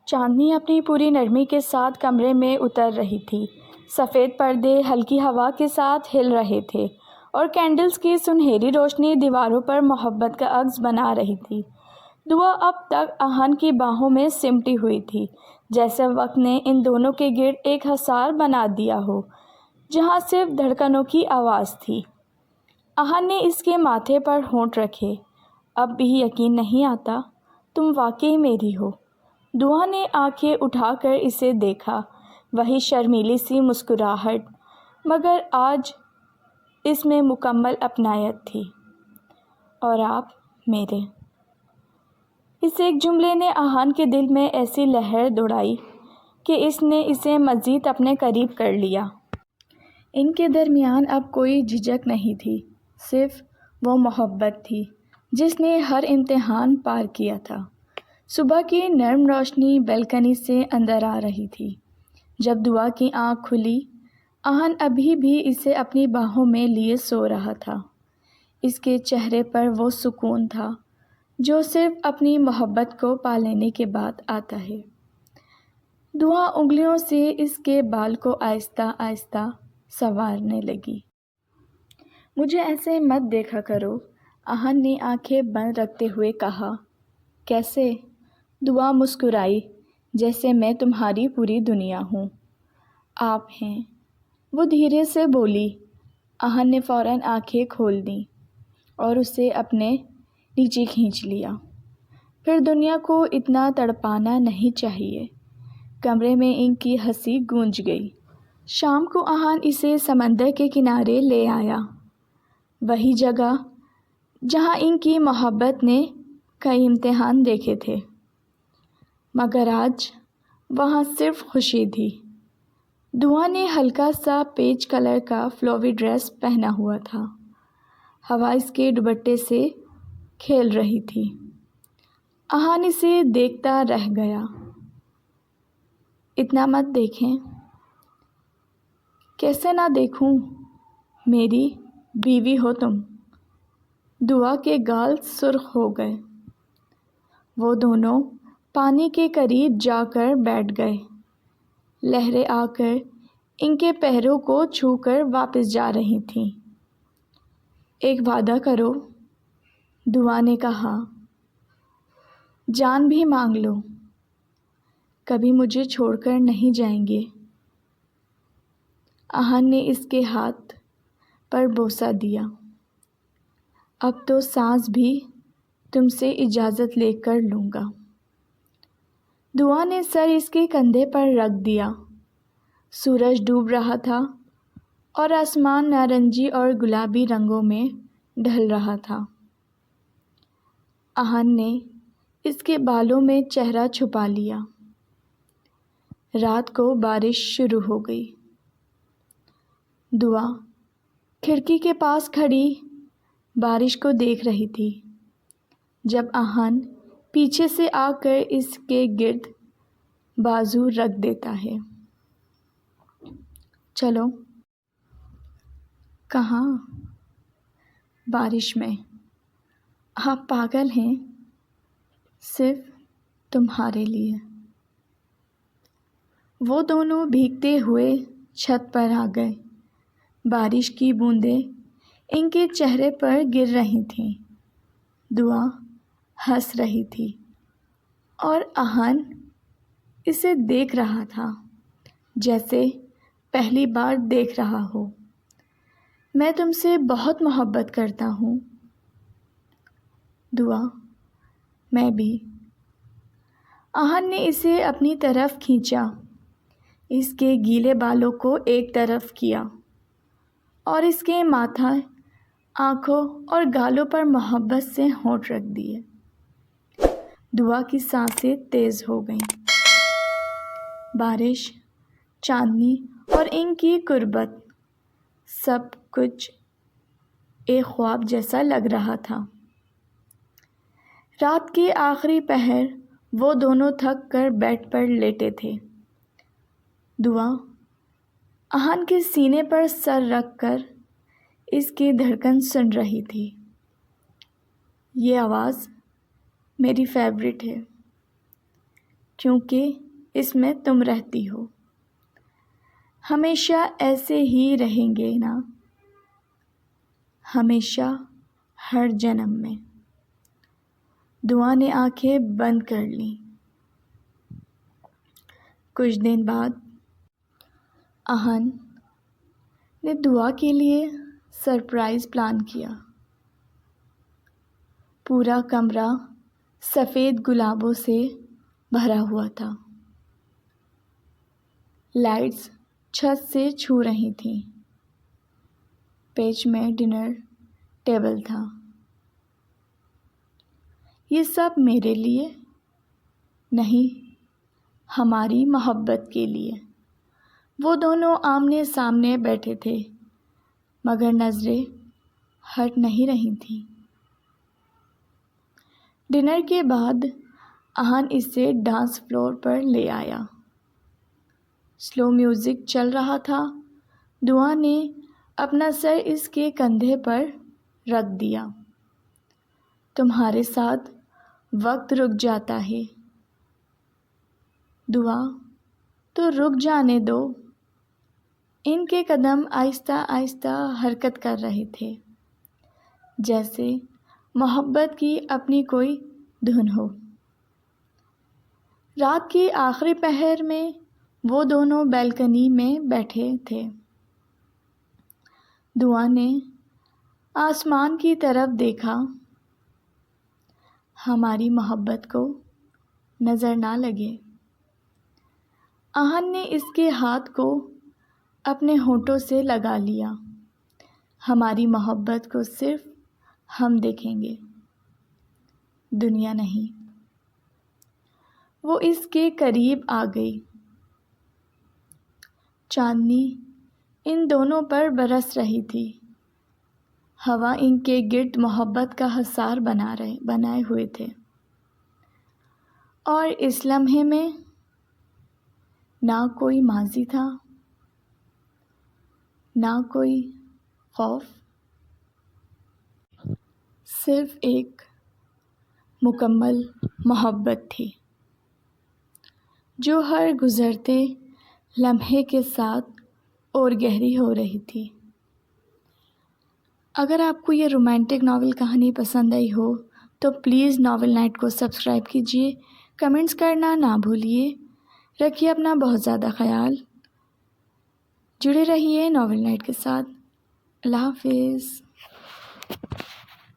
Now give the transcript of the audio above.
چاندنی اپنی پوری نرمی کے ساتھ کمرے میں اتر رہی تھی۔ سفید پردے ہلکی ہوا کے ساتھ ہل رہے تھے اور کینڈلز کی سنہری روشنی دیواروں پر محبت کا عکس بنا رہی تھی۔ دعا اب تک آہن کی باہوں میں سمٹی ہوئی تھی، جیسے وقت نے ان دونوں کے گرد ایک حصار بنا دیا ہو جہاں صرف دھڑکنوں کی آواز تھی۔ آہن نے اس کے ماتھے پر ہونٹ رکھے۔ اب بھی یقین نہیں آتا تم واقعی میری ہو۔ دعا نے آنکھیں اٹھا کر اسے دیکھا، وہی شرمیلی سی مسکراہٹ، مگر آج اس میں مکمل اپنائیت تھی۔ اور آپ میرے۔ اس ایک جملے نے آہن کے دل میں ایسی لہر دوڑائی کہ اس نے اسے مزید اپنے قریب کر لیا۔ ان کے درمیان اب کوئی جھجک نہیں تھی، صرف وہ محبت تھی جس نے ہر امتحان پار کیا تھا۔ صبح کی نرم روشنی بالکنی سے اندر آ رہی تھی۔ جب دعا کی آنکھ کھلی، آہن ابھی بھی اسے اپنی باہوں میں لیے سو رہا تھا۔ اس کے چہرے پر وہ سکون تھا جو صرف اپنی محبت کو پا لینے کے بعد آتا ہے۔ دعا انگلیوں سے اس کے بال کو آہستہ آہستہ سنوارنے لگی۔ مجھے ایسے مت دیکھا کرو، آہن نے آنکھیں بند رکھتے ہوئے کہا۔ کیسے؟ دعا مسکرائی۔ جیسے میں تمہاری پوری دنیا ہوں۔ آپ ہیں، وہ دھیرے سے بولی۔ آہن نے فوراً آنکھیں کھول دیں اور اسے اپنے نیچے کھینچ لیا۔ پھر دنیا کو اتنا تڑپانا نہیں چاہیے۔ کمرے میں ان کی ہنسی گونج گئی۔ شام کو آہن اسے سمندر کے کنارے لے آیا، وہی جگہ جہاں ان کی محبت نے کئی امتحان دیکھے تھے، مگر آج وہاں صرف خوشی تھی۔ دعا نے ہلکا سا پیچ کلر کا فلوی ڈریس پہنا ہوا تھا، ہوا اس کے دوپٹے سے کھیل رہی تھی۔ آہن اسے دیکھتا رہ گیا۔ اتنا مت دیکھیں۔ کیسے نہ دیکھوں، میری بیوی ہو تم۔ دعا کے گال سرخ ہو گئے۔ وہ دونوں پانی کے قریب جا کر بیٹھ گئے۔ لہریں آ کر ان کے پیروں کو چھو کر واپس جا رہی تھیں۔ ایک وعدہ کرو، دعا نے کہا، جان بھی مانگ لو، کبھی مجھے چھوڑ کر نہیں جائیں گے۔ آہن نے اس کے ہاتھ پر بوسہ دیا۔ اب تو سانس بھی تم سے اجازت لے کر لوں گا۔ دعا نے سر اس کے کندھے پر رکھ دیا۔ سورج ڈوب رہا تھا اور آسمان نارنجی اور گلابی رنگوں میں ڈھل رہا تھا۔ آہن نے اس کے بالوں میں چہرہ چھپا لیا۔ رات کو بارش شروع ہو گئی۔ دعا کھڑکی کے پاس کھڑی بارش کو دیکھ رہی تھی جب آہن پیچھے سے آ کر اس کے گرد بازو رکھ دیتا ہے۔ چلو۔ کہاں؟ بارش میں۔ آپ پاگل ہیں، صرف تمہارے لیے۔ وہ دونوں بھیگتے ہوئے چھت پر آ گئے۔ بارش کی بوندیں ان کے چہرے پر گر رہی تھیں۔ دعا ہنس رہی تھی اور آہن اسے دیکھ رہا تھا جیسے پہلی بار دیکھ رہا ہو۔ میں تم سے بہت محبت کرتا ہوں۔ دعا میں بھی۔ آہن نے اسے اپنی طرف کھینچا، اس کے گیلے بالوں کو ایک طرف کیا اور اس کے ماتھا، آنکھوں اور گالوں پر محبت سے ہونٹ رکھ دیے۔ دعا کی سانسیں تیز ہو گئیں۔ بارش، چاندنی اور ان کی قربت، سب کچھ ایک خواب جیسا لگ رہا تھا۔ رات کے آخری پہر وہ دونوں تھک کر بیڈ پر لیٹے تھے۔ دعا آہن کے سینے پر سر رکھ کر اس کی دھڑکن سن رہی تھی۔ یہ آواز میری فیورٹ ہے، کیونکہ اس میں تم رہتی ہو۔ ہمیشہ ایسے ہی رہیں گے نا؟ ہمیشہ، ہر جنم میں۔ دعا نے آنکھیں بند کر لیں۔ کچھ دن بعد آہن نے دعا کے لیے سرپرائز پلان کیا۔ پورا کمرہ سفید گلابوں سے بھرا ہوا تھا۔ لائٹس چھت سے چھو رہی تھیں۔ پیچ میں ڈنر ٹیبل تھا۔ یہ سب میرے لیے نہیں، ہماری محبت کے لیے۔ وہ دونوں آمنے سامنے بیٹھے تھے مگر نظریں ہٹ نہیں رہی تھیں۔ ڈنر کے بعد آہن اسے ڈانس فلور پر لے آیا۔ سلو میوزک چل رہا تھا۔ دعا نے اپنا سر اس کے کندھے پر رکھ دیا۔ تمہارے ساتھ وقت رک جاتا ہے۔ دعا، تو رک جانے دو۔ ان کے قدم آہستہ آہستہ حرکت کر رہے تھے، جیسے محبت کی اپنی کوئی دھن ہو۔ رات کے آخری پہر میں وہ دونوں بالکنی میں بیٹھے تھے۔ دعا نے آسمان کی طرف دیکھا۔ ہماری محبت کو نظر نہ لگے۔ آہن نے اس کے ہاتھ کو اپنے ہونٹوں سے لگا لیا۔ ہماری محبت کو صرف ہم دیکھیں گے، دنیا نہیں۔ وہ اس کے قریب آ گئی۔ چاندنی ان دونوں پر برس رہی تھی۔ ہوا ان کے گرد محبت کا حصار بنائے ہوئے تھے۔ اور اس لمحے میں نہ کوئی ماضی تھا، نہ کوئی خوف، صرف ایک مکمل محبت تھی جو ہر گزرتے لمحے کے ساتھ اور گہری ہو رہی تھی۔ اگر آپ کو یہ رومانٹک ناول کہانی پسند آئی ہو تو پلیز ناول نائٹ کو سبسکرائب کیجیے، کمنٹس کرنا نہ بھولیے۔ رکھیے اپنا بہت زیادہ خیال۔ جڑے رہیے ناول نائٹ کے ساتھ۔ اللہ حافظ۔